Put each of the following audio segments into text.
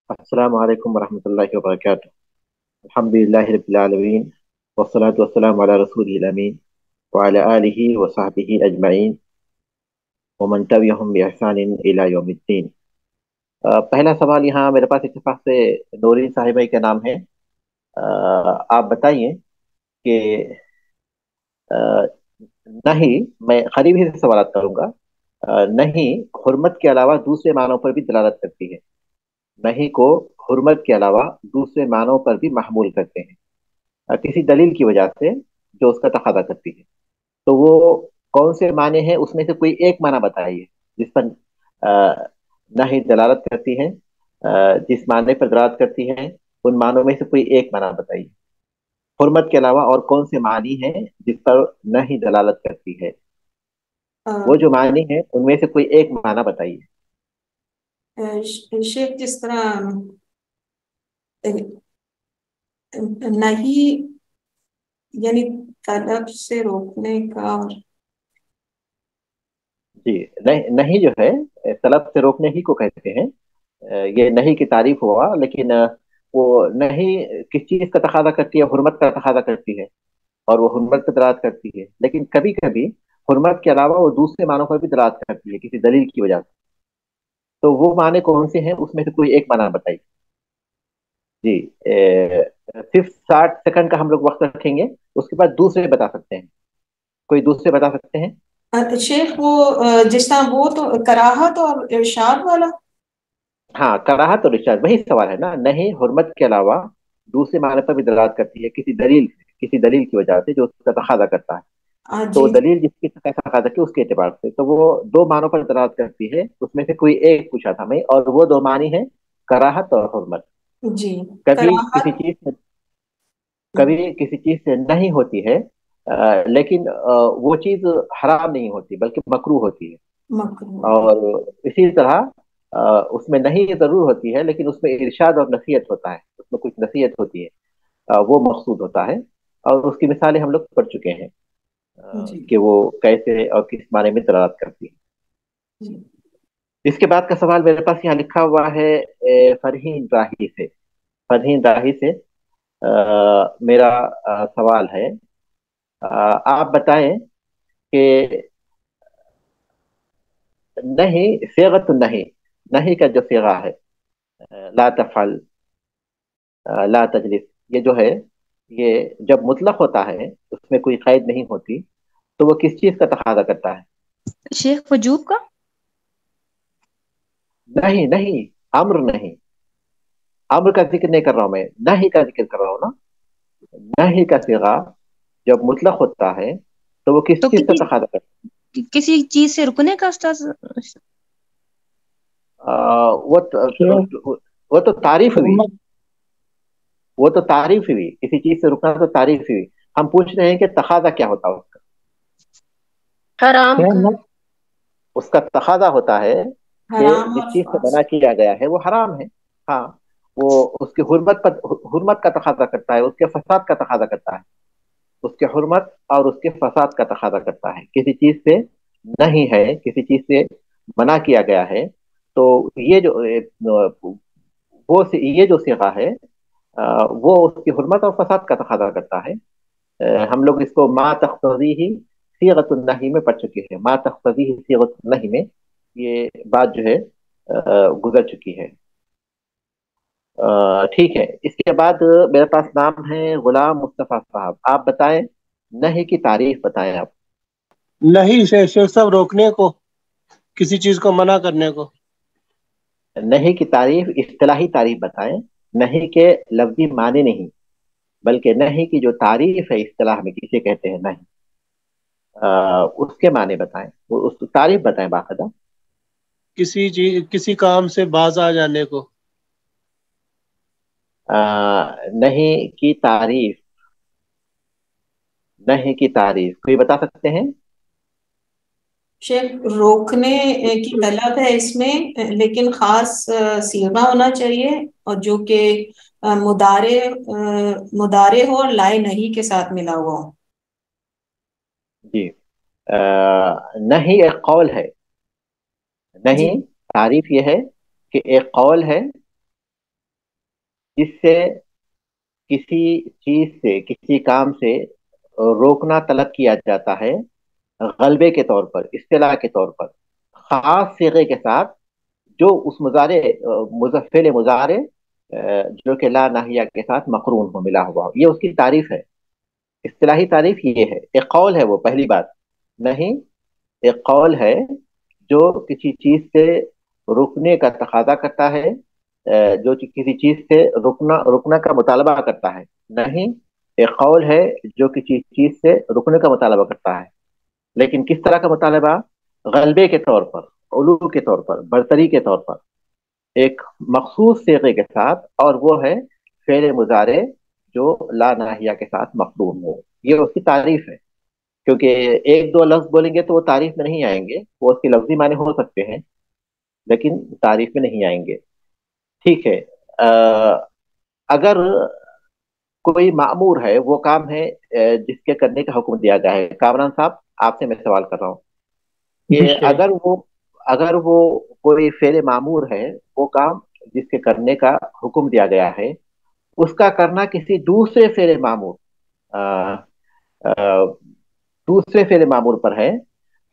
السلام علیکم ورحمۃ اللہ وبرکاتہ۔ الحمد للہ رب العالمین والصلاة والسلام علی رسول الامین وعلی آلہ وصحبہ اجمعین ومن تبعہم بإحسان الی یوم الدین۔ پہلا سوال یہاں میرے پاس اتفاق سے نورین صاحبہ کا نام ہے۔ آپ بتائیے کہ نہیں، میں قریب ہی سے سوالات کروں گا۔ نہیں حرمت کے علاوہ دوسرے معنوں پر بھی دلالت کرتی ہے۔ نہیں کو حرمت کے علاوہ دوسرے معنوں پر بھی محمول کرتے ہیں کسی دلیل کی وجہ سے جو اس کا تقاضا کرتی ہے۔ تو وہ کون سے معنی ہیں؟ اس میں سے کوئی ایک معنی بتائیے جس پر نہیں دلالت کرتی ہے، جس معنی پر دلالت کرتی ہے ان معنوں میں سے کوئی ایک معنی بتائیے۔ حرمت کے علاوہ اور کون سے معنی ہیں جس پر نہیں دلالت کرتی ہے؟ وہ جو معنی ہیں ان میں سے کوئی ایک معنی بتائیے۔ شیخ جس طرح نہیں یعنی طلب سے روکنے کا، اور جی، نہیں جو ہے طلب سے روکنے ہی کو کہتے ہیں۔ یہ نہیں کی تعریف ہوا، لیکن وہ نہیں کس چیز کا تقاضا کرتی ہے؟ حرمت کا تقاضا کرتی ہے، اور وہ حرمت پر دلالت کرتی ہے، لیکن کبھی کبھی حرمت کے علاوہ وہ دوسرے معنوں پر بھی دلالت کرتی ہے کسی دلیل کی وجہ سے۔ تو وہ معنی کون سے ہیں؟ اس میں سے کوئی ایک معنی بتائیے۔ جی، صرف 60 سیکنڈ کا ہم لوگ وقت رکھیں گے، اس کے بعد دوسرے بتا سکتے ہیں۔ کوئی دوسرے بتا سکتے ہیں؟ شیخ وہ جس طرح وہ تو کراہت اور ارشاد والا. ہاں، کراہت اور ارشاد وہی سوال ہے نا۔ نہیں حرمت کے علاوہ دوسرے معنی پر بھی دلالت کرتی ہے کسی دلیل کی وجہ سے جو اس کا تقاضا کرتا ہے۔ تو جی دلیل جس کی تقاضا کرتی ہے اس کے اعتبار سے تو وہ دو معنوں پر دلالت کرتی ہے، اس میں سے کوئی ایک پوچھا تھا میں، اور وہ دو معنی ہیں کراہت اور حرمت۔ جی کبھی کراہت. کسی چیز سے کبھی کسی چیز سے نہیں ہوتی ہے، لیکن وہ چیز حرام نہیں ہوتی بلکہ مکروہ ہوتی ہے۔ مکروہ. اور اسی طرح اس میں نہیں ضرور ہوتی ہے، لیکن اس میں ارشاد اور نصیحت ہوتا ہے، اس میں کچھ نصیحت ہوتی ہے، وہ مقصود ہوتا ہے۔ اور اس کی مثالیں ہم لوگ پڑھ چکے ہیں جی کہ وہ کیسے اور کس معنی میں دلالت کرتی ہے۔ جی اس کے بعد کا سوال میرے پاس یہاں لکھا ہوا ہے فرحین راہی سے۔ فرحین راہی سے میرا سوال ہے، آپ بتائیں کہ نہیں صيغۃ النہی، نہیں کا جو صیغہ ہے لا تفعل، لا تجلس، یہ جو ہے یہ جب مطلق ہوتا ہے اس میں کوئی قید نہیں ہوتی تو وہ کس چیز کا تقاضا کرتا ہے؟ شیخ وجوب کا. نہیں نہیں، امر نہیں، امر کا ذکر نہیں کر رہا ہوں میں، نہیں کا ذکر کر رہا ہوں نا۔ نہیں کا صیغہ جب مطلق ہوتا ہے تو وہ کس تو چیز کا تقاضا کرتا کسی چیز سے رکنے کا استاذ. ہے؟ وہ تو تعریف ہوئی، وہ تو تعریف ہوئی، کسی چیز سے رکنا تو تعریف ہوئی۔ ہم پوچھ رہے ہیں کہ تقاضا کیا ہوتا ہے حرام کا. اس کا تقاضا ہوتا ہے کہ حرام جس اور چیز سے منع فاسق. کیا گیا ہے وہ حرام ہے۔ ہاں، وہ اس کی حرمت کا تقاضا کرتا ہے، اس کے فساد کا تقاضا کرتا ہے، اس کے حرمت اور اس کے فساد کا تقاضا کرتا ہے۔ کسی چیز سے نہیں ہے، کسی چیز سے منع کیا گیا ہے، تو یہ جو یہ جو صیغہ ہے وہ اس کی حرمت اور فساد کا تقاضا کرتا ہے۔ ہم لوگ اس کو ما تقتضیہ صیغۃ النہی میں پڑھ چکے ہیں۔ ما تقتضیہ صیغۃ النہی میں یہ بات جو ہے گزر چکی ہے۔ ٹھیک ہے، اس کے بعد میرے پاس نام ہے غلام مصطفیٰ صاحب۔ آپ بتائیں، نہیں کی تعریف بتائیں آپ۔ نہیں شیخ صاحب، روکنے کو، کسی چیز کو منع کرنے کو. نہیں کی تعریف اصطلاحی تعریف بتائیں، نہیں کے لفظی معنی نہیں، بلکہ نہیں کی جو تعریف ہے اصطلاح میں کسے کہتے ہیں نہیں، اس کے معنی بتائیں، اس تعریف بتائیں باقاعدہ۔ کسی چیز، کسی کام سے باز آ جانے کو. نہیں کی تعریف، نہیں کی تعریف کوئی بتا سکتے ہیں؟ شیخ روکنے کی طلب ہے اس میں، لیکن خاص صیغہ ہونا چاہیے اور جو کہ مضارع ہو اور لائے نہیں کے ساتھ ملا ہوا ہو. جی، نہیں ایک قول ہے، جی نہیں تعریف یہ ہے کہ ایک قول ہے جس سے کسی چیز سے کسی کام سے روکنا طلب کیا جاتا ہے غلبے کے طور پر، اصطلاح کے طور پر، خاص صیغے کے ساتھ، جو اس مضارع فعل مضارع جو کہ لا ناہیہ کے ساتھ مقرون ہو، ملا ہوا ہو، یہ اس کی تعریف ہے، اصطلاحی تعریف یہ ہے۔ ایک قول ہے وہ، پہلی بات نہیں، ایک قول ہے جو کسی چیز سے رکنے کا تقاضا کرتا ہے، جو کسی چیز سے رکنا کا مطالبہ کرتا ہے، نہیں، ایک قول ہے جو کسی چیز سے رکنے کا مطالبہ کرتا ہے، لیکن کس طرح کا مطالبہ؟ غلبے کے طور پر، علو کے طور پر، برتری کے طور پر، ایک مخصوص صیغے کے ساتھ، اور وہ ہے فعل مضارع جو لا ناہیہ کے ساتھ مقرون ہو۔ یہ اس کی تعریف ہے، کیونکہ ایک دو لفظ بولیں گے تو وہ تعریف میں نہیں آئیں گے، وہ اس کے لفظی معنی ہو سکتے ہیں لیکن تعریف میں نہیں آئیں گے۔ ٹھیک ہے، اگر کوئی معمور ہے، وہ کام ہے جس کے کرنے کا حکم دیا گیا ہے، کامران صاحب آپ سے میں سوال کر رہا ہوں جی کہ شیخ۔ اگر وہ کوئی فعل معمور ہے، وہ کام جس کے کرنے کا حکم دیا گیا ہے، اس کا کرنا کسی دوسرے فعل معمور آ، آ، دوسرے فعل معمور پر ہے،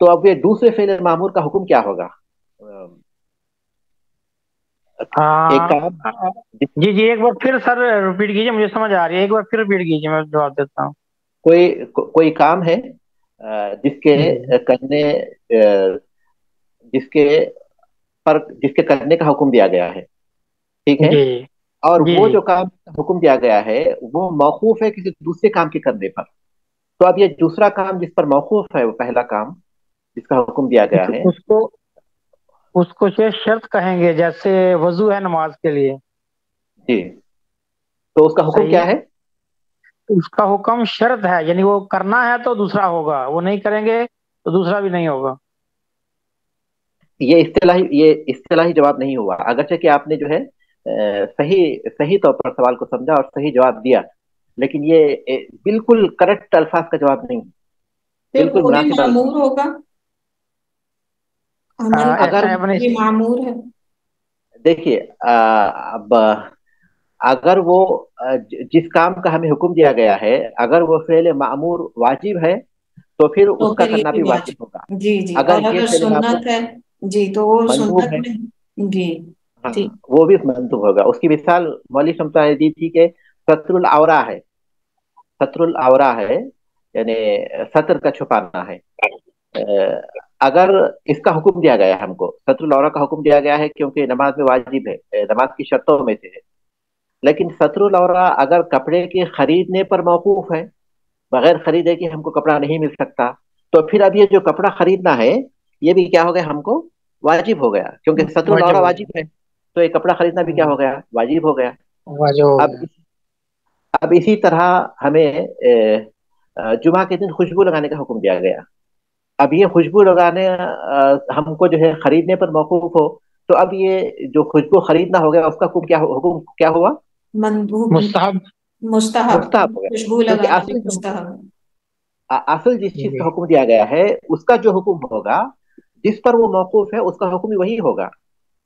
تو اب یہ دوسرے فعل معمور کا حکم کیا ہوگا؟ ایک کام جی جی، ایک بار پھر سر ریپیٹ کیجیے، مجھے سمجھ آ رہی ہے، ایک بار پھر ریپیٹ کیجیے، میں جواب دیتا ہوں۔ کوئی کام ہے جس کے جی کرنے جس کے جس کے کرنے کا حکم دیا گیا ہے، ٹھیک ہے، جی اور جی وہ جی جو کام حکم دیا گیا ہے وہ موقوف ہے کسی دوسرے کام کے کرنے پر، تو اب یہ دوسرا کام جس پر موقوف ہے، وہ پہلا کام جس کا حکم دیا گیا ہے، اس کو شیخ شرط کہیں گے، جیسے وضو ہے نماز کے لیے، جی، تو اس کا حکم صحیح کیا ہے، ہے؟ اس کا حکم شرط ہے، یعنی وہ کرنا ہے تو دوسرا ہوگا، وہ نہیں کریں گے تو دوسرا بھی نہیں ہوگا۔ یہ اصطلاحی جواب نہیں ہوا، اگرچہ کہ آپ نے جو ہے صحیح طور پر سوال کو سمجھا اور صحیح جواب دیا، لیکن یہ بالکل کریکٹ الفاظ کا جواب نہیں، پھر بالکل وہ بھی مناسب الفاظ۔ معمور ہوگا، عمل اگر بھی معمور ہے۔ دیکھیے، اب اگر وہ جس کام کا ہمیں حکم دیا گیا ہے، اگر وہ فعل معمور واجب ہے تو پھر تو اس کا پھر یہ کرنا بھی بھی واجب ہوگا۔ واجب، جی جی، اگر اور یہ اگر فعل معمور سنت ہے، جی تو وہ مندوب سنت ہے، میں، جی ہاں، ٹھیک۔ وہ بھی منسوخ ہوگا۔ اس کی مثال مولوی شمس نے دی تھی کہ ستر العورا ہے، ستر العورا ہے، یعنی ستر کا چھپانا ہے۔ اگر اس کا حکم دیا گیا ہے ہم کو، ستر العورا کا حکم دیا گیا ہے کیونکہ نماز میں واجب ہے، نماز کی شرطوں میں سے ہے، لیکن ستر العورا اگر کپڑے کے خریدنے پر موقوف ہے، بغیر خریدے کہ ہم کو کپڑا نہیں مل سکتا، تو پھر اب یہ جو کپڑا خریدنا ہے یہ بھی کیا ہو گیا، ہم کو واجب ہو گیا، کیونکہ ستر واجب العورا ہو واجب ہے، تو یہ کپڑا خریدنا بھی کیا گیا، ہو گیا، واجب ہو گیا۔ واجب ہو اب گیا۔ اب اسی طرح ہمیں جمعہ کے دن خوشبو لگانے کا حکم دیا گیا۔ اب یہ خوشبو لگانے ہم کو جو ہے خریدنے پر موقوف ہو، تو اب یہ جو خوشبو خریدنا ہو گیا، اس کا حکم کیا ہوا؟ مندوب، مستحب۔ مستحب، مستحب ہو گیا، خوشبو کیونکہ لگانا بھی اصل جو مستحب ہے۔ اصل جس چیز جی کا حکم دیا گیا ہے، اس کا جو حکم ہوگا، جس پر وہ موقوف ہے، اس کا حکم بھی وہی ہوگا۔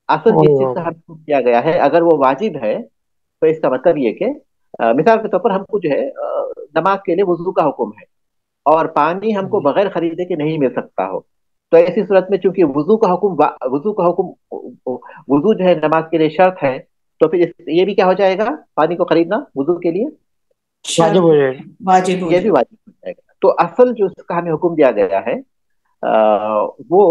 اصل وہی جس چیز کا ہوگا۔ حکم دیا گیا ہے اگر وہ واجب ہے، تو اس کا مطلب یہ کہ مثال کے طور پر ہم کو جو ہے نماز کے لیے وضو کا حکم ہے، اور پانی ہم کو جی بغیر خریدے کے نہیں مل سکتا ہو، تو ایسی صورت میں چونکہ وضو جو ہے نماز کے لیے شرط ہے، تو پھر یہ بھی کیا ہو جائے گا، پانی کو خریدنا وضو کے لیے واجب شرط ہو جائے گا۔ واجب ہو یہ بھی جائے۔ واجب ہو جائے گا۔ تو اصل جو اس کا ہمیں حکم دیا گیا ہے، وہ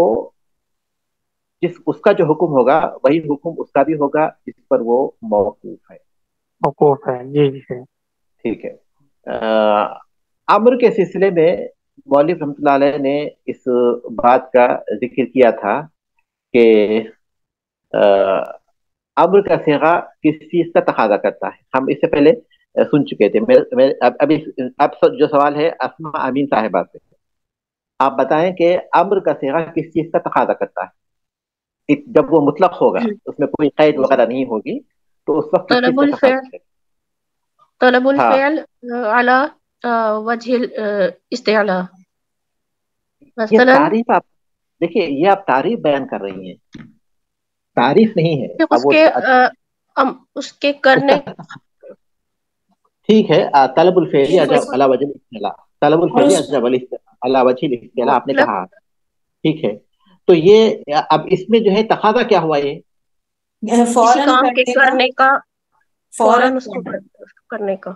اس کا جو حکم ہوگا وہی حکم اس کا بھی ہوگا جس پر وہ موقوف ہے۔ موقوف ہے، جی جی سر۔ ٹھیک ہے، امر کے سلسلے میں مولوی رحمۃ اللہ علیہ نے اس بات کا ذکر کیا تھا کہ امر کا صیغہ کس چیز کا تقاضا کرتا ہے، ہم اس سے پہلے سن چکے تھے۔ اب جو سوال ہے اسما امین صاحبہ سے، آپ بتائیں کہ امر کا صیغہ کس چیز کا تقاضا کرتا ہے؟ جب وہ مطلق ہوگا، اس میں کوئی قید وغیرہ نہیں ہوگی، تو اس وقت کس چیز طلب کا تقاضا الفعل، کرے گا؟ طلب ہاں، الفعل على وجه الاستعلاء یہ مثلا۔ تعریف آپ دیکھیے، یہ آپ تعریف بیان کر رہی ہیں، تعریف نہیں ہے۔ اس اب وہ کے اس کے کرنے ٹھیک ہے، طلب الفعلی یہ اجب علی وجہ الاستعلاء، طلب اور الفعلی اس اجب علی وجہ الاستعلاء آپ نے مطلب کہا، ٹھیک ہے. تو یہ اب اس میں جو ہے تقاضا کیا ہوا، یہ کسی فوراً کام کے کرنے کا، فوراً فوراً اس کو کرنے کا.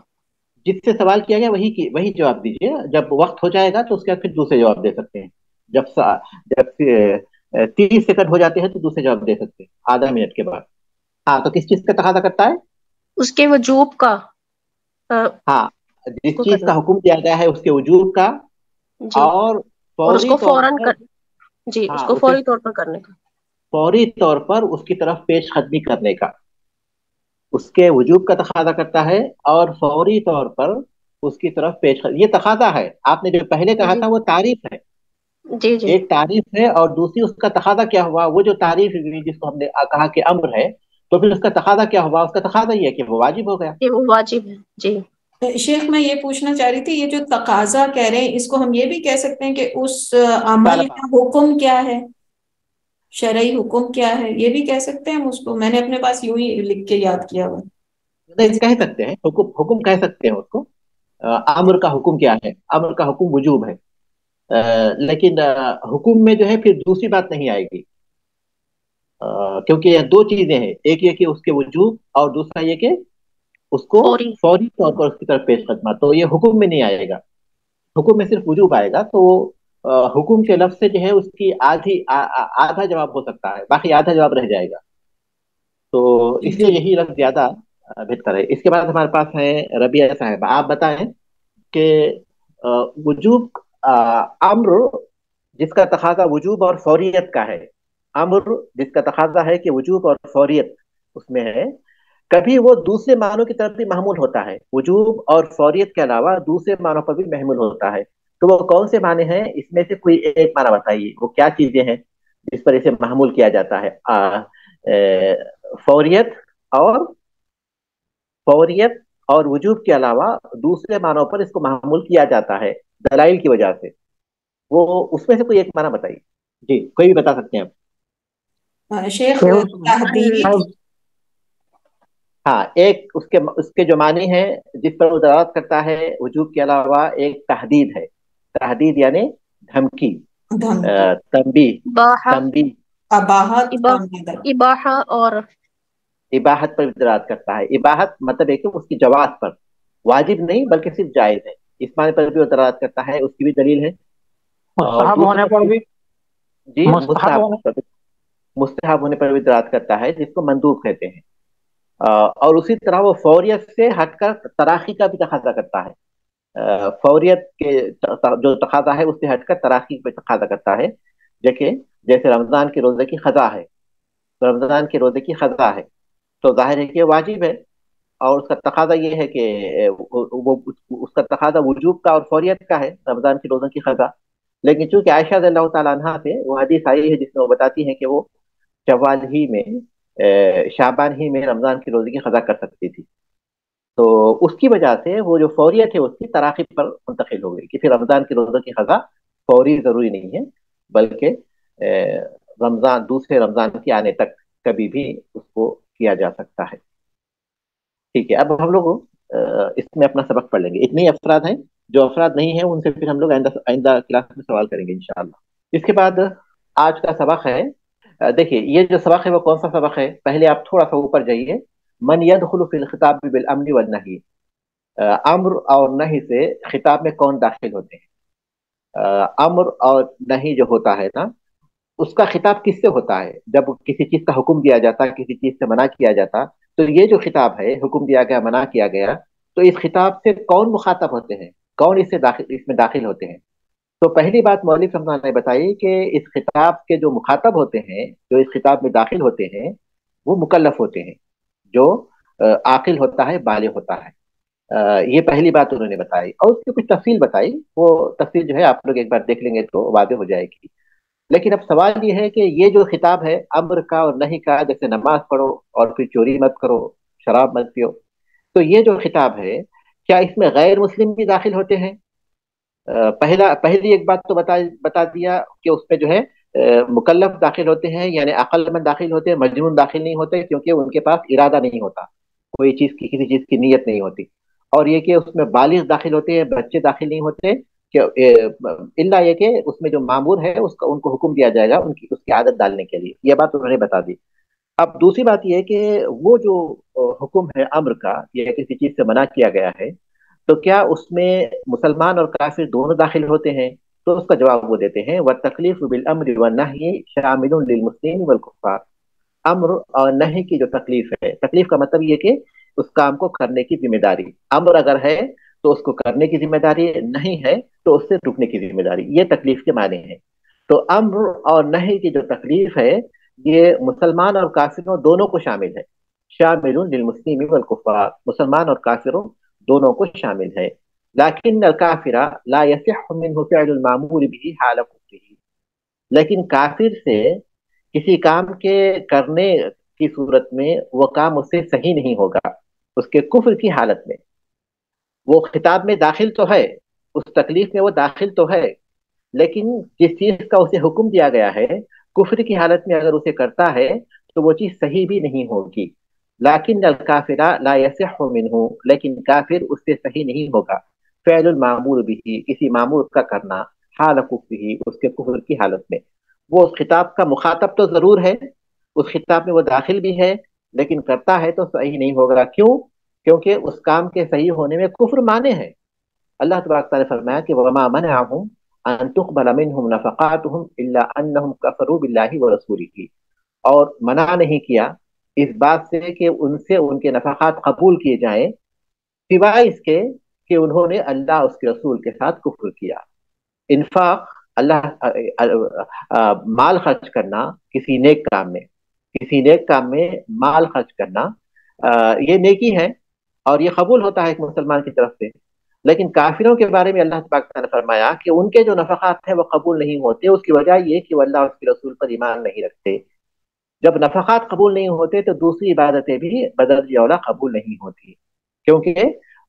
جس سے سوال کیا گیا وہی جواب دیجیے. جب وقت ہو جائے گا تو اس کے بعد پھر دوسرے جواب دے سکتے ہیں. جب 30 سیکنڈ ہو جاتے ہیں تو دوسرے جواب دے سکتے ہیں آدھا منٹ کے بعد. ہاں، تو کس چیز کا تقاضا کرتا ہے؟ اس کے وجوب کا ہاں، جس کو چیز کرنا. کا حکم دیا گیا ہے اس کے وجوب کا، جی، اور اور اس فوری کو طور فوراً پر، کر جی اس ہاں کو اسے فوری طور پر کرنے کا. فوری طور پر اس کی طرف پیش قدمی کرنے کا. اس کے وجوب کا تقاضا کرتا ہے اور فوری طور پر اس کی طرف پیش قدمی، یہ تقاضا ہے. آپ نے جو پہلے کہا جی تھا وہ تعریف ہے، جی جی ایک تعریف ہے، اور دوسری اس کا تقاضا کیا ہوا. وہ جو تعریف ہوئی جس کو ہم نے کہا کہ امر ہے، تو پھر اس کا تقاضا کیا ہوا؟ اس کا تقاضا یہ ہے کہ وہ واجب ہو گیا. یہ وہ واجب ہے. جی شیخ میں یہ پوچھنا چاہ رہی تھی، یہ جو تقاضا کہہ رہے ہیں اس کو ہم یہ بھی کہہ سکتے ہیں کہ اس عمل طلب کا حکم کیا ہے، شرعی حکم کیا ہے، یہ بھی کہہ سکتے ہیں ہم اس کو. میں نے اپنے پاس یوں ہی لکھ کے یاد کیا ہوا نہیں کہہ سکتے ہیں، حکم کہہ سکتے ہیں اس کو. امر کا حکم کیا ہے؟ امر کا حکم وجوب ہے. لیکن حکم میں جو ہے پھر دوسری بات نہیں آئے گی، کیونکہ یہ دو چیزیں ہیں. ایک یہ کہ اس کے وجوب، اور دوسرا یہ کہ اس کو فوری. فوری طور پر اس کی طرف پیش قدمہ. تو یہ حکم میں نہیں آئے گا، حکم میں صرف وجوب آئے گا. تو حکم کے لفظ سے جو ہے اس کی آدھا جواب ہو سکتا ہے، باقی آدھا جواب رہ جائے گا. تو اس لیے جی. یہی لفظ زیادہ بہتر ہے. اس کے بعد ہمارے پاس ہے ربیہ صاحب. آپ بتائیں کہ وجوب، امر جس کا تقاضا وجوب اور فوریت کا ہے، امر جس کا تقاضا ہے کہ وجوب اور فوریت اس میں ہے، کبھی وہ دوسرے معنوں کی طرف بھی محمول ہوتا ہے. وجوب اور فوریت کے علاوہ دوسرے معنوں پر بھی محمول ہوتا ہے. تو وہ کون سے معنی ہیں؟ اس میں سے کوئی ایک معنی بتائیے، وہ کیا چیزیں ہیں جس پر اسے محمول کیا جاتا ہے. فوریت اور فوریت اور وجوب کے علاوہ دوسرے معنوں پر اس کو محمول کیا جاتا ہے دلائل کی وجہ سے. وہ اس میں سے کوئی ایک معنی بتائیے. جی، کوئی بھی بتا سکتے ہیں آپ. شیخ تحدید. ہاں، ایک اس کے جو معنی ہیں جس پر وہ دلالت کرتا ہے وجوب کے علاوہ، ایک تحدید ہے. تحدید یعنی دھمکی، دھمکی، تنبیہ. اباحہ، تنبیہ، اباحت کا اباحہ اندازہ. اباحہ اور اباحت پر بھی دلالت کرتا ہے. اباحت مطلب ہے کہ اس کی جواز پر، واجب نہیں بلکہ صرف جائز ہے، اس معنی پر بھی وہ دلالت کرتا ہے. اس کی بھی دلیل ہے. اور مستحب ہونے دوسرا پر بھی، جی، مستحب ہونے مستحب ہونے پر بھی دلالت کرتا ہے، جس کو مندوب کہتے ہیں. اور اسی طرح وہ فوریت سے ہٹ کر تراخی کا بھی تقاضا کرتا ہے. فوریت کے جو تقاضا ہے اس سے ہٹ کر تراخی پہ تقاضا کرتا ہے. دیکھیں، جیسے رمضان کے روزے کی قضا ہے، تو رمضان کے روزے کی قضا ہے تو ظاہر ہے کہ واجب ہے، اور اس کا تقاضا یہ ہے کہ وہ اس کا تقاضا وجوب کا اور فوریت کا ہے، رمضان کے روزوں کی قضا. لیکن چونکہ عائشہ رضی اللہ تعالیٰ عنہا سے وہ حدیث آئی ہے جس میں وہ بتاتی ہیں کہ وہ شوال ہی میں، شعبان ہی میں رمضان کی روزے کی قضا کر سکتی تھی. تو اس کی وجہ سے وہ جو فوریت ہے اس کی تراخی پر منتقل ہو گئی کہ پھر رمضان کے روزوں کی قضا فوری ضروری نہیں ہے، بلکہ دوسرے رمضان کے آنے تک کبھی بھی اس کو کیا جا سکتا ہے. ٹھیک ہے، اب ہم لوگ اس میں اپنا سبق پڑھ لیں گے. اتنے افراد ہیں، جو افراد نہیں ہیں ان سے پھر ہم لوگ آئندہ کلاس میں سوال کریں گے انشاءاللہ. اس کے بعد آج کا سبق ہے، دیکھیے یہ جو سبق ہے وہ کون سا سبق ہے؟ پہلے آپ تھوڑا سا اوپر جائیے. من يدخل فی الخطاب بالامر والنہی، امر اور نہی سے خطاب میں کون داخل ہوتے ہیں؟ امر اور نہی جو ہوتا ہے نا، اس کا خطاب کس سے ہوتا ہے؟ جب کسی چیز کا حکم دیا جاتا، کسی چیز سے منع کیا جاتا، تو یہ جو خطاب ہے، حکم دیا گیا، منع کیا گیا، تو اس خطاب سے کون مخاطب ہوتے ہیں؟ کون اس میں داخل ہوتے ہیں؟ تو پہلی بات مولوی رمضان نے بتائی کہ اس خطاب کے جو مخاطب ہوتے ہیں، جو اس خطاب میں داخل ہوتے ہیں، وہ مکلف ہوتے ہیں، جو عاقل ہوتا ہے، بالغ ہوتا ہے. یہ پہلی بات انہوں نے بتائی، اور اس کی کچھ تفصیل بتائی. وہ تفصیل جو ہے آپ لوگ ایک بار دیکھ لیں گے تو واضح ہو جائے گی. لیکن اب سوال یہ ہے کہ یہ جو خطاب ہے امر کا اور نہیں کا، جیسے نماز پڑھو اور پھر چوری مت کرو، شراب مت پیو، تو یہ جو خطاب ہے کیا اس میں غیر مسلم بھی داخل ہوتے ہیں؟ پہلی ایک بات تو بتا دیا کہ اس میں جو ہے مکلف داخل ہوتے ہیں یعنی عقل مند داخل ہوتے ہیں، مجنون داخل نہیں ہوتے، کیونکہ ان کے پاس ارادہ نہیں ہوتا، کوئی چیز کی کسی چیز کی نیت نہیں ہوتی۔ اور یہ کہ اس میں بالغ داخل ہوتے ہیں، بچے داخل نہیں ہوتے، کہ اللہ یہ کہ اس میں جو معمور ہے اس کا ان کو حکم دیا جائے گا اس کی عادت ڈالنے کے لیے، یہ بات انہوں نے بتا دی۔ اب دوسری بات یہ ہے کہ وہ جو حکم ہے امر کا، یہ کسی چیز سے منع کیا گیا ہے، تو کیا اس میں مسلمان اور کافر دونوں داخل ہوتے ہیں؟ تو اس کا جواب وہ دیتے ہیں، وَالتَّكْلِيفُ بِالْأَمْرِ وَالنَّهْيِ شَامِلٌ لِلْمُسْلِمِ وَالْكُفَّارِ۔ امر اور نہی کی جو تکلیف ہے، تکلیف کا مطلب یہ کہ اس کام کو کرنے کی ذمہ داری، امر اگر ہے تو اس کو کرنے کی ذمہ داری، نہیں ہے تو اس سے رکنے کی ذمہ داری، یہ تکلیف کے معنی ہیں۔ تو امر اور نہی کی جو تکلیف ہے یہ مسلمان اور کافروں دونوں کو شامل ہے، شامل للمسلم والکفار، مسلمان اور کافروں دونوں کو شامل ہے۔ لیکن الکافر لا یصح منه فعل المامور به حال کفره، لیکن کافر سے کسی کام کے کرنے کی صورت میں وہ کام اس سے صحیح نہیں ہوگا، اس کے کفر کی حالت میں۔ وہ خطاب میں داخل تو ہے، اس تکلیف میں وہ داخل تو ہے، لیکن جس چیز کا اسے حکم دیا گیا ہے کفر کی حالت میں اگر اسے کرتا ہے تو وہ چیز صحیح بھی نہیں ہوگی۔ لیکن الکافر لا یصح منہ، لیکن کافر اس سے صحیح نہیں ہوگا، فعل المامور به، کسی معمور کا کرنا، حال کفرہ، اس کے کفر کی حالت میں۔ وہ اس خطاب کا مخاطب تو ضرور ہے، اس خطاب میں وہ داخل بھی ہے، لیکن کرتا ہے تو صحیح نہیں ہوگا۔ کیوں؟ کیونکہ اس کام کے صحیح ہونے میں کفر مانے ہے۔ اللہ تبارک تعالیٰ نے فرمایا کہ وما منعهم ان تقبل منهم نفقاتهم الا انهم كفروا بالله ورسوله، اور منع نہیں کیا اس بات سے کہ ان سے ان کے نفقات قبول کیے جائیں سوائے اس کے کہ انہوں نے اللہ اس کے رسول کے ساتھ کفر کیا۔ انفاق، اللہ مال خرچ کرنا کسی نیک کام میں، کسی نیک کام میں مال خرچ کرنا یہ نیکی ہے اور یہ قبول ہوتا ہے ایک مسلمان کی طرف سے۔ لیکن کافروں کے بارے میں اللہ تبارک نے فرمایا کہ ان کے جو نفقات ہیں وہ قبول نہیں ہوتے، اس کی وجہ یہ کہ وہ اللہ اس کے رسول پر ایمان نہیں رکھتے۔ جب نفقات قبول نہیں ہوتے تو دوسری عبادتیں بھی بدرجہ اولا قبول نہیں ہوتی، کیونکہ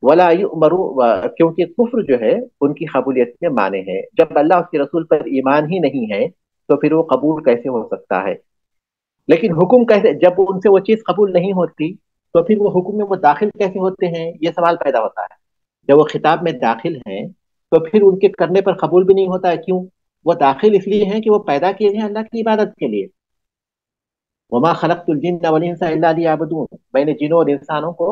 ولا یؤمروا، کیونکہ کفر جو ہے ان کی قبولیت میں مانے ہیں۔ جب اللہ اس کے رسول پر ایمان ہی نہیں ہے تو پھر وہ قبول کیسے ہو سکتا ہے؟ لیکن حکم کیسے، جب ان سے وہ چیز قبول نہیں ہوتی تو پھر وہ حکم میں وہ داخل کیسے ہوتے ہیں؟ یہ سوال پیدا ہوتا ہے۔ جب وہ خطاب میں داخل ہیں تو پھر ان کے کرنے پر قبول بھی نہیں ہوتا ہے۔ کیوں؟ وہ داخل اس لیے ہیں کہ وہ پیدا کیے گئے ہیں اللہ کی عبادت کے لیے۔ وما خلقت الجن والانس الا لیعبدون، میں نے جنوں اور انسانوں کو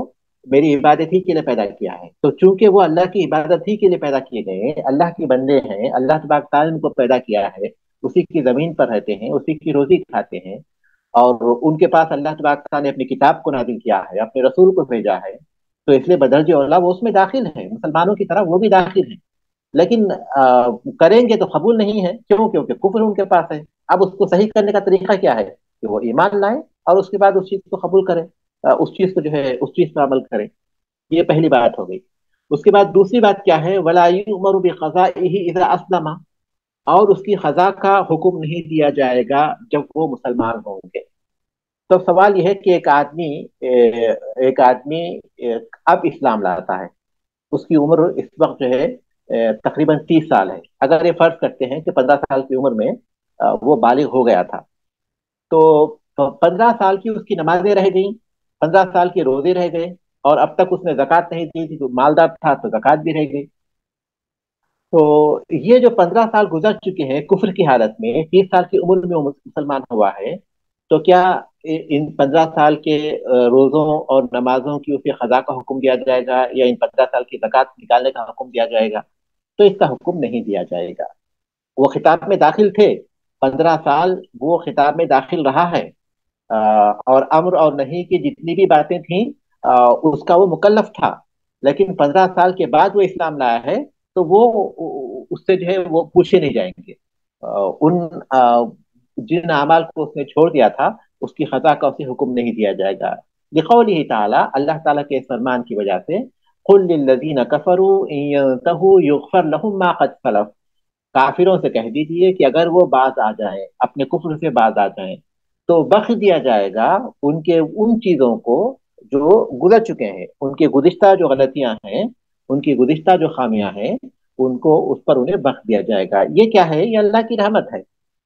میری عبادت ہی کے لیے پیدا کیا ہے۔ تو چونکہ وہ اللہ کی عبادت ہی کے لیے پیدا کیے گئے ہیں، اللہ کے بندے ہیں، اللہ تبارک تعالیٰ نے ان کو پیدا کیا ہے، اسی کی زمین پر رہتے ہیں، اسی کی روزی کھاتے ہیں، اور ان کے پاس اللہ تبارک تعالیٰ نے اپنی کتاب کو نازل کیا ہے، اپنے رسول کو بھیجا ہے، تو اس لیے بدرجہ اولا وہ اس میں داخل ہیں، مسلمانوں کی طرح وہ بھی داخل ہیں۔ لیکن کریں گے تو قبول نہیں ہے۔ کیوں؟ کیونکہ کفر ان کے پاس ہے۔ اب اس کو صحیح کرنے کا طریقہ کیا ہے کہ وہ ایمان لائیں اور اس کے بعد اس چیز کو قبول کریں، اس چیز کو جو ہے اس چیز پر عمل کریں۔ یہ پہلی بات ہو گئی۔ اس کے بعد دوسری بات کیا ہے؟ ولا یؤمر بقضائه اذا اسلم، اور اس کی قضا کا حکم نہیں دیا جائے گا جب وہ مسلمان ہوں گے۔ تو سوال یہ ہے کہ ایک آدمی اب اسلام لاتا ہے، اس کی عمر اس وقت جو ہے تقریباً 30 سال ہے۔ اگر یہ فرض کرتے ہیں کہ 15 سال کی عمر میں وہ بالغ ہو گیا تھا، تو 15 سال کی اس کی نمازیں رہ گئیں، 15 سال کے روزے رہ گئے، اور اب تک اس نے زکوٰۃ نہیں دی تھی، تو مالدار تھا تو زکوٰۃ بھی رہ گئی۔ تو یہ جو 15 سال گزر چکے ہیں کفر کی حالت میں، 30 سال کی عمر میں وہ مسلمان ہوا ہے، تو کیا ان 15 سال کے روزوں اور نمازوں کی اسے قضا کا حکم دیا جائے گا، یا ان 15 سال کی زکوٰۃ نکالنے کا حکم دیا جائے گا؟ تو اس کا حکم نہیں دیا جائے گا۔ وہ خطاب میں داخل تھے، 15 سال وہ خطاب میں داخل رہا ہے، اور امر اور نہیں کی جتنی بھی باتیں تھیں اس کا وہ مکلف تھا، لیکن 15 سال کے بعد وہ اسلام لایا ہے تو وہ اس سے جو ہے وہ پوچھے نہیں جائیں گے۔ ان جن اعمال کو اس نے چھوڑ دیا تھا اس کی قضا کا اسے حکم نہیں دیا جائے گا۔ لقولہ تعالی، اللہ تعالیٰ کے فرمان کی وجہ سے، قل للذین کفروا ان ينتهوا یغفر لهم ما قد سلف، کافروں سے کہہ دیجیے کہ اگر وہ باز آ جائیں، اپنے کفر سے باز آ جائیں، تو بخش دیا جائے گا ان کے ان چیزوں کو جو گزر چکے ہیں، ان کی گزشتہ جو غلطیاں ہیں، ان کی گزشتہ جو خامیاں ہیں، ان کو اس پر انہیں بخش دیا جائے گا۔ یہ کیا ہے؟ یہ اللہ کی رحمت ہے۔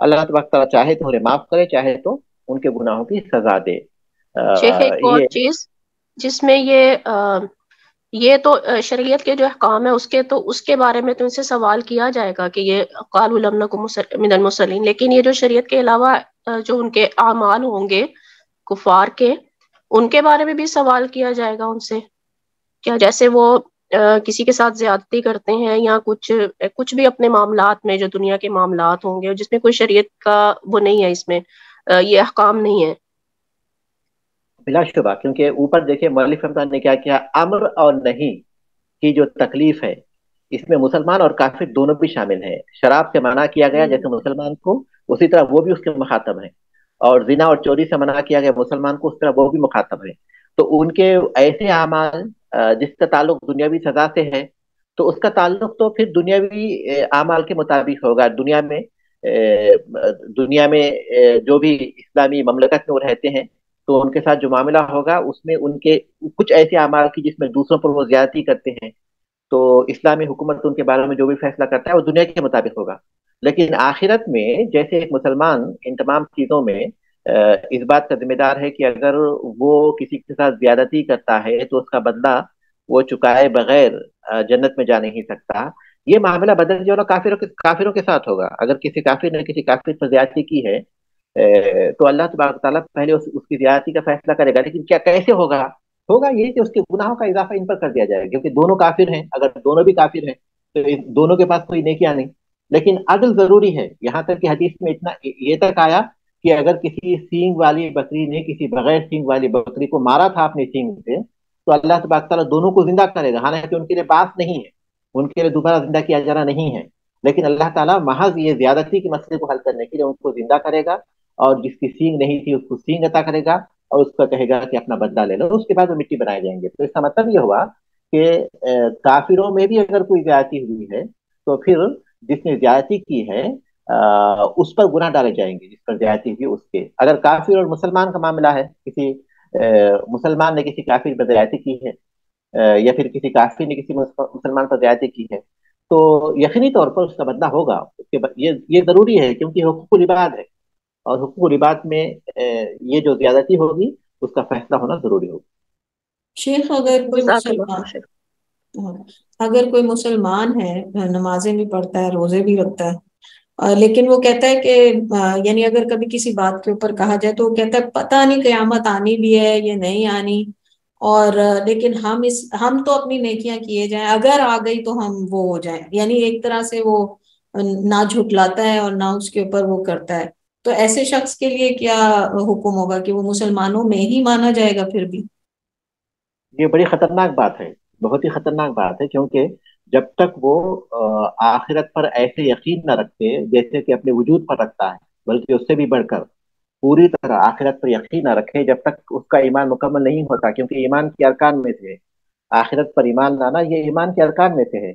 اللہ تبارک تعالیٰ چاہے تو انہیں معاف کرے، چاہے تو ان کے گناہوں کی سزا دے۔ شیخ ایک اور یہ چیز جس میں یہ تو شریعت کے جو احکام ہے اس کے بارے میں تو ان سے سوال کیا جائے گا کہ یہ قالوا لم نکن من المصلین، لیکن یہ جو شریعت کے علاوہ جو ان کے اعمال ہوں گے کفار کے، ان کے بارے میں بھی سوال کیا جائے گا ان سے کیا؟ جیسے وہ کسی کے ساتھ زیادتی کرتے ہیں یا کچھ بھی اپنے معاملات میں جو دنیا کے معاملات ہوں گے جس میں کوئی شریعت کا وہ نہیں ہے، اس میں یہ احکام نہیں ہے۔ بلا شبہ، کیونکہ اوپر دیکھیں مؤلف رحمۃ اللہ نے کیا کیا، امر اور نہیں کی جو تکلیف ہے اس میں مسلمان اور کافر دونوں بھی شامل ہیں۔ شراب سے منع کیا گیا جیسے مسلمان کو، اسی طرح وہ بھی اس کے مخاطب ہیں، اور زنا اور چوری سے منع کیا گیا مسلمان کو، اس طرح وہ بھی مخاطب ہیں۔ تو ان کے ایسے اعمال جس کا تعلق دنیاوی سزا سے ہے، تو اس کا تعلق تو پھر دنیاوی اعمال کے مطابق ہوگا۔ دنیا میں جو بھی اسلامی مملکت میں وہ رہتے ہیں، تو ان کے ساتھ جو معاملہ ہوگا اس میں ان کے کچھ ایسے اعمال کی جس میں دوسروں پر وہ زیادتی کرتے ہیں، تو اسلامی حکومت ان کے بارے میں جو بھی فیصلہ کرتا ہے وہ دنیا کے مطابق ہوگا۔ لیکن آخرت میں جیسے ایک مسلمان ان تمام چیزوں میں اس بات کا ذمہ دار ہے کہ اگر وہ کسی کے ساتھ زیادتی کرتا ہے تو اس کا بدلہ وہ چکائے بغیر جنت میں جا نہیں سکتا۔ یہ معاملہ بدل جو کافروں کے ساتھ ہوگا۔ اگر کسی کافر نے کسی کافر پر زیادتی کی ہے تو اللہ تبارک تعالیٰ پہلے اس کی زیادتی کا فیصلہ کرے گا، لیکن کیا کیسے ہوگا؟ ہوگا یہ کہ اس کے گناہوں کا اضافہ ان پر کر دیا جائے گا، کیونکہ دونوں کافر ہیں۔ اگر دونوں بھی کافر ہیں تو دونوں کے پاس کوئی نیکیاں نہیں، لیکن عدل ضروری ہے۔ یہاں تک کہ حدیث میں اتنا یہ تک آیا کہ اگر کسی سینگ والی بکری نے کسی بغیر سینگ والی بکری کو مارا تھا اپنی سینگ سے، تو اللہ تبارک تعالیٰ دونوں کو زندہ کرے گا، حالانکہ ان کے لیے باس نہیں ہے، ان کے لیے دوبارہ زندہ کیا جانا نہیں ہے، لیکن اللہ تعالیٰ محض یہ زیادتی کے مسئلے کو حل کرنے کے لیے ان کو زندہ کرے گا، اور جس کی سینگ نہیں تھی اس کو سینگ عطا کرے گا، اور اس کو کہے گا کہ اپنا بدلہ لے لو، اس کے بعد وہ مٹی بنائے جائیں گے۔ تو اس کا مطلب یہ ہوا کہ کافروں میں بھی اگر کوئی زیادتی ہوئی ہے تو پھر جس نے زیادتی کی ہے اس پر گناہ ڈالے جائیں گے، جس پر زیادتی ہوئی اس کے۔ اگر کافر اور مسلمان کا معاملہ ہے، کسی مسلمان نے کسی کافر پر زیادتی کی ہے یا پھر کسی کافر نے کسی مسلمان پر زیادتی کی ہے، تو یقینی طور پر اس کا بدلہ ہوگا۔ یہ ضروری ہے کیونکہ حقوق العباد ہے، اور حقوق العباد میں یہ جو زیادتی ہوگی اس کا فیصلہ ہونا ضروری ہوگا۔ شیخ اگر کوئی مسلمان ہے، نمازیں بھی پڑھتا ہے، روزے بھی رکھتا ہے، لیکن وہ کہتا ہے کہ یعنی اگر کبھی کسی بات کے اوپر کہا جائے تو وہ کہتا ہے پتہ نہیں قیامت آنی بھی ہے یا نہیں آنی، اور لیکن ہم تو اپنی نیکیاں کیے جائیں، اگر آ گئی تو ہم وہ ہو جائیں، یعنی ایک طرح سے وہ نہ جھٹلاتا ہے اور نہ اس کے اوپر وہ کرتا ہے۔ تو ایسے شخص کے لیے کیا حکم ہوگا کہ وہ مسلمانوں میں ہی مانا جائے گا پھر بھی؟ یہ بڑی خطرناک بات ہے، بہت ہی خطرناک بات ہے، کیونکہ جب تک وہ آخرت پر ایسے یقین نہ رکھتے جیسے کہ اپنے وجود پر رکھتا ہے، بلکہ اس سے بھی بڑھ کر پوری طرح آخرت پر یقین نہ رکھے، جب تک اس کا ایمان مکمل نہیں ہوتا، کیونکہ ایمان کے ارکان میں سے آخرت پر ایمان لانا یہ ایمان کے ارکان میں سے ہے۔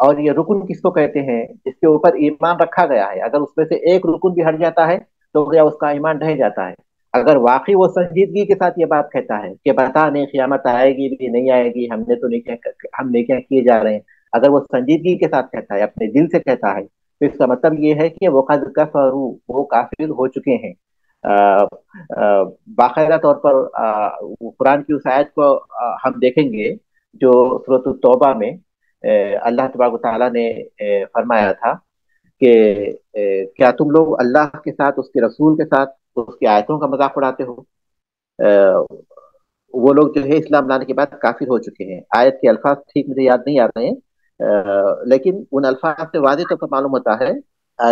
اور یہ رکن کس کو کہتے ہیں؟ جس کے اوپر ایمان رکھا گیا ہے، اگر اس میں سے ایک رکن بھی ہٹ جاتا ہے تو گیا اس کا ایمان ڈھہ جاتا ہے۔ اگر واقعی وہ سنجیدگی کے ساتھ یہ بات کہتا ہے کہ بتا نہیں قیامت آئے گی بھی نہیں آئے گی، ہم نے تو ہم نیکیاں کیے جا رہے ہیں، اگر وہ سنجیدگی کے ساتھ کہتا ہے، اپنے دل سے کہتا ہے، تو اس کا مطلب یہ ہے کہ وہ قد کفروا، وہ کافر ہو چکے ہیں۔ باقاعدہ طور پر قرآن کی اس آیت کو ہم دیکھیں گے جو سورۃ التوبہ میں اللہ تبارک و تعالیٰ نے فرمایا تھا کہ کیا تم لوگ اللہ کے ساتھ، اس کے رسول کے ساتھ اس کی آیتوں کا مذاق اڑاتے ہو؟ وہ لوگ جو ہے اسلام لانے کے بعد کافر ہو چکے ہیں۔ آیت کے الفاظ ٹھیک مجھے یاد نہیں آ رہے ہیں، لیکن ان الفاظ سے واضح طور پر معلوم ہوتا ہے۔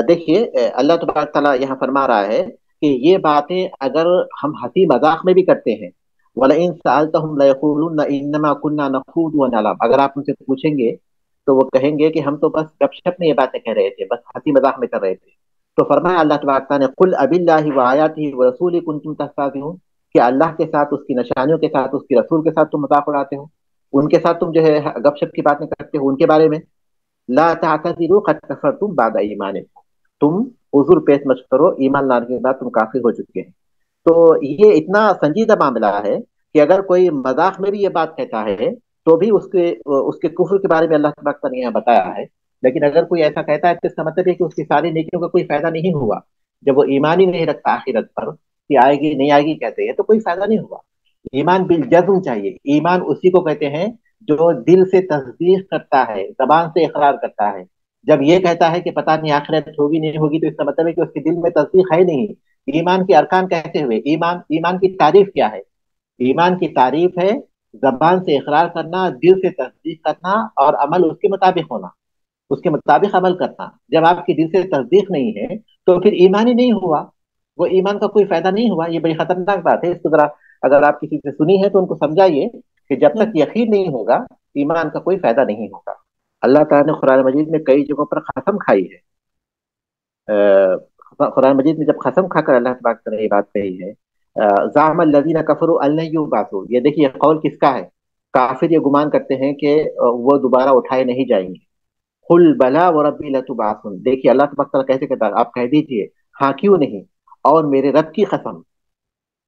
دیکھیے اللہ تبارک تعالیٰ یہاں فرما رہا ہے کہ یہ باتیں اگر ہم ہنسی مذاق میں بھی کرتے ہیں، وَلَئِن سَأَلْتَهُمْ لَيَقُولُنَّ إِنَّمَا كُنَّا نَخُوضُ وَنَلْعَبُ، اگر آپ ان سے پوچھیں گے تو وہ کہیں گے کہ ہم تو بس گپ شپ میں یہ باتیں کہہ رہے تھے، بس ہنسی مذاق میں کر رہے تھے۔ تو فرمایا اللہ تبارک تعالیٰ نے قُلْ أَبِاللَّهِ وَآيَاتِهِ وَرَسُولِهِ كُنتُمْ تَسْتَهْزِئُونَ، کہ اللہ کے ساتھ، اس کی نشانیوں کے ساتھ، اس کے رسول کے ساتھ تم مذاق اڑاتے ہو، ان کے ساتھ تم جو ہے گپ شپ کی باتیں کرتے ہو ان کے بارے میں۔ لا تعتذروا قد كفرتم بعد ایمانکم، تم عذر پیش مت کرو، ایمان لانے کے بعد تم کافر ہو چکے ہیں۔ تو یہ اتنا سنجیدہ معاملہ ہے کہ اگر کوئی مذاق میں بھی یہ بات کہتا ہے تو بھی اس کے کفر کے بارے میں اللہ تبارک نے یہاں بتایا ہے لیکن اگر کوئی ایسا کہتا ہے تو اس کا مطلب ہے کہ اس کی ساری نیکیوں کا کوئی فائدہ نہیں ہوا. جب وہ ایمان ہی نہیں رکھتا آخرت پر کہ آئے گی نہیں آئے گی کہتے ہیں تو کوئی فائدہ نہیں ہوا. ایمان بالجزم چاہیے. ایمان اسی کو کہتے ہیں جو دل سے تصدیق کرتا ہے، زبان سے اقرار کرتا ہے. جب یہ کہتا ہے کہ پتہ نہیں آخرت ہوگی نہیں ہوگی تو اس کا مطلب ہے کہ اس کے دل میں تصدیق ہے نہیں. ایمان کے ارکان کیسے ہوئے؟ ایمان کی تعریف کیا ہے؟ ایمان کی تعریف ہے زبان سے اقرار کرنا، دل سے تصدیق کرنا، اور عمل اس کے مطابق ہونا، اس کے مطابق عمل کرنا. جب آپ کی دل سے تصدیق نہیں ہے تو پھر ایمان ہی نہیں ہوا، وہ ایمان کا کوئی فائدہ نہیں ہوا. یہ بڑی خطرناک بات ہے. اس کو ذرا اگر آپ کسی سے سنی ہے تو ان کو سمجھائیے کہ جب تک یقین نہیں ہوگا ایمان کا کوئی فائدہ نہیں ہوگا. اللہ تعالیٰ نے قرآن مجید میں کئی جگہوں پر قسم کھائی ہے. قرآن مجید میں جب قسم کھا کر اللہ تبارک نے یہ بات کہی ہے، زعم الذین کفروا ان لن یبعثوا، یہ دیکھیے قول کس کا ہے؟ کافر یہ گمان کرتے ہیں کہ وہ دوبارہ اٹھائے نہیں جائیں گے. قل بلا وربی لتبعثن، دیکھیے اللہ تبارک کیسے کہتا ہے، آپ کہہ دیجئے ہاں کیوں نہیں، اور میرے رب کی قسم،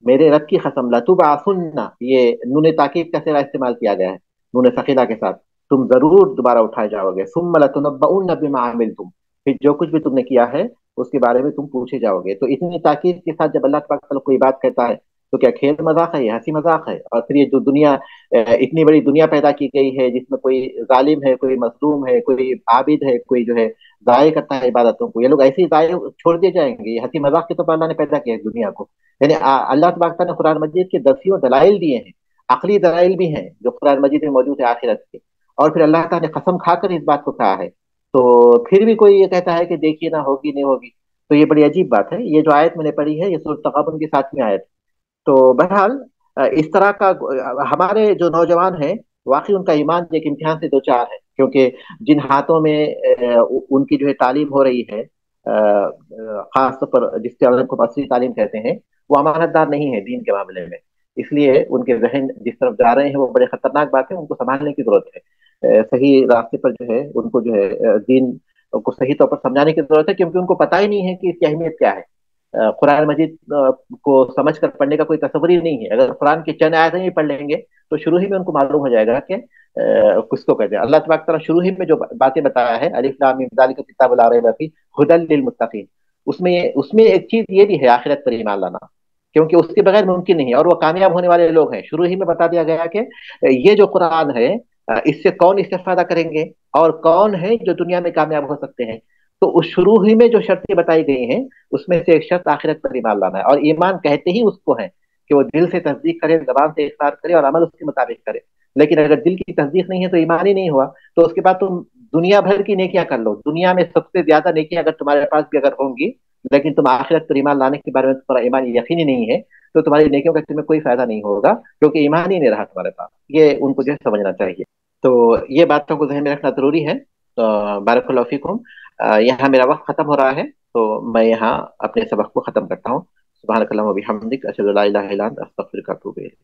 میرے رب کی قسم، لتبعثن، یہ نون تاکید کا صیغہ استعمال کیا گیا ہے نون ثقیلہ کے ساتھ، تم ضرور دوبارہ اٹھائے جاؤ گے. ثم لتنبؤن بما عملتم، پھر جو کچھ بھی تم نے کیا ہے اس کے بارے میں تم پوچھے جاؤ گے. تو اتنی تاکید کے ساتھ جب اللہ تبارک کوئی بات کہتا ہے تو کیا کھیل مذاق ہے؟ یہ ہنسی مذاق ہے؟ اور پھر یہ جو دنیا، اتنی بڑی دنیا پیدا کی گئی ہے جس میں کوئی ظالم ہے، کوئی مظلوم ہے، کوئی عابد ہے، کوئی جو ہے ضائع کرتا ہے عبادتوں کو، یہ لوگ ایسے ہی ضائع چھوڑ دیے جائیں گے؟ یہ ہنسی مذاق کے طور پر اللہ نے پیدا کیا ہے دنیا کو. یعنی اللہ تبارک نے قرآن مجید کے دسیوں دلائل دیے ہیں، عقلی دلائل بھی ہیں جو قرآن مجید میں موجود ہے آخرت کے، اور پھر اللہ تعالیٰ نے قسم کھا کر اس بات کو کہا ہے. تو پھر بھی کوئی یہ کہتا ہے کہ دیکھیے نہ ہوگی نہیں ہوگی، تو یہ بڑی عجیب بات ہے. یہ جو آیت میں نے پڑھی ہے یہ سورۃ تغابن کی 7ویں آیت. تو بہرحال اس طرح کا ہمارے جو نوجوان ہیں واقعی ان کا ایمان ایک امتحان سے دو چار ہے، کیونکہ جن ہاتھوں میں ان کی جو ہے تعلیم ہو رہی ہے، خاص طور پر جس کے کو عصری تعلیم کہتے ہیں، وہ امانت دار نہیں ہے دین کے معاملے میں. اس لیے ان کے ذہن جس طرف جا رہے ہیں وہ بڑے خطرناک بات ہے، ان کو سنبھالنے کی ضرورت ہے. صحیح راستے پر جو ہے ان کو جو ہے دین کو صحیح طور پر سمجھانے کی ضرورت ہے، کیونکہ ان کو پتہ ہی نہیں ہے کہ اس کی اہمیت کیا ہے. قرآن مجید کو سمجھ کر پڑھنے کا کوئی تصور ہی نہیں ہے. اگر قرآن کی چند آیتیں ہی پڑھ لیں گے تو شروع ہی میں ان کو معلوم ہو جائے گا کہ کچھ تو کہتے ہیں. اللہ تبارک تعالیٰ شروع ہی میں جو باتیں بتایا ہے، الف لام میم ذالک الکتاب لا ریب فیہ ھدی للمتقین، اس میں ایک چیز یہ بھی ہے آخرت پر ایمان لانا، کیونکہ اس کے بغیر ممکن نہیں ہے، اور وہ کامیاب ہونے والے لوگ ہیں. شروع ہی میں بتا دیا گیا کہ یہ جو قرآن ہے اس سے کون استفادہ کریں گے اور کون ہے جو دنیا میں کامیاب ہو سکتے ہیں. تو اس شروع ہی میں جو شرطیں بتائی گئی ہیں اس میں سے ایک شرط آخرت پر ایمان لانا ہے. اور ایمان کہتے ہی اس کو ہے کہ وہ دل سے تصدیق کرے، زبان سے اقرار کرے اور عمل اس کے مطابق کرے. لیکن اگر دل کی تصدیق نہیں ہے تو ایمان ہی نہیں ہوا. تو اس کے بعد تم دنیا بھر کی نیکیاں کر لو، دنیا میں سب سے زیادہ نیکیاں اگر تمہارے پاس بھی اگر ہوں گی، لیکن تم آخرت پر ایمان لانے کے بارے میں تمہارا ایمان یقینی نہیں ہے، تو تمہاری نیکیوں کا تمہیں کوئی فائدہ نہیں ہوگا، کیونکہ ایمان ہی نہیں رہا تمہارے پاس. یہ ان کو جو ہے سمجھنا چاہیے. تو یہ باتوں کو ذہن میں رکھنا ضروری ہے. تو بارک اللہ فیکم. یہاں میرا وقت ختم ہو رہا ہے تو میں یہاں اپنے سبق کو ختم کرتا ہوں. سبحانک اللہم و بحمدک، اشہد ان لا الہ الا انت، استغفرک و اتوب الیک.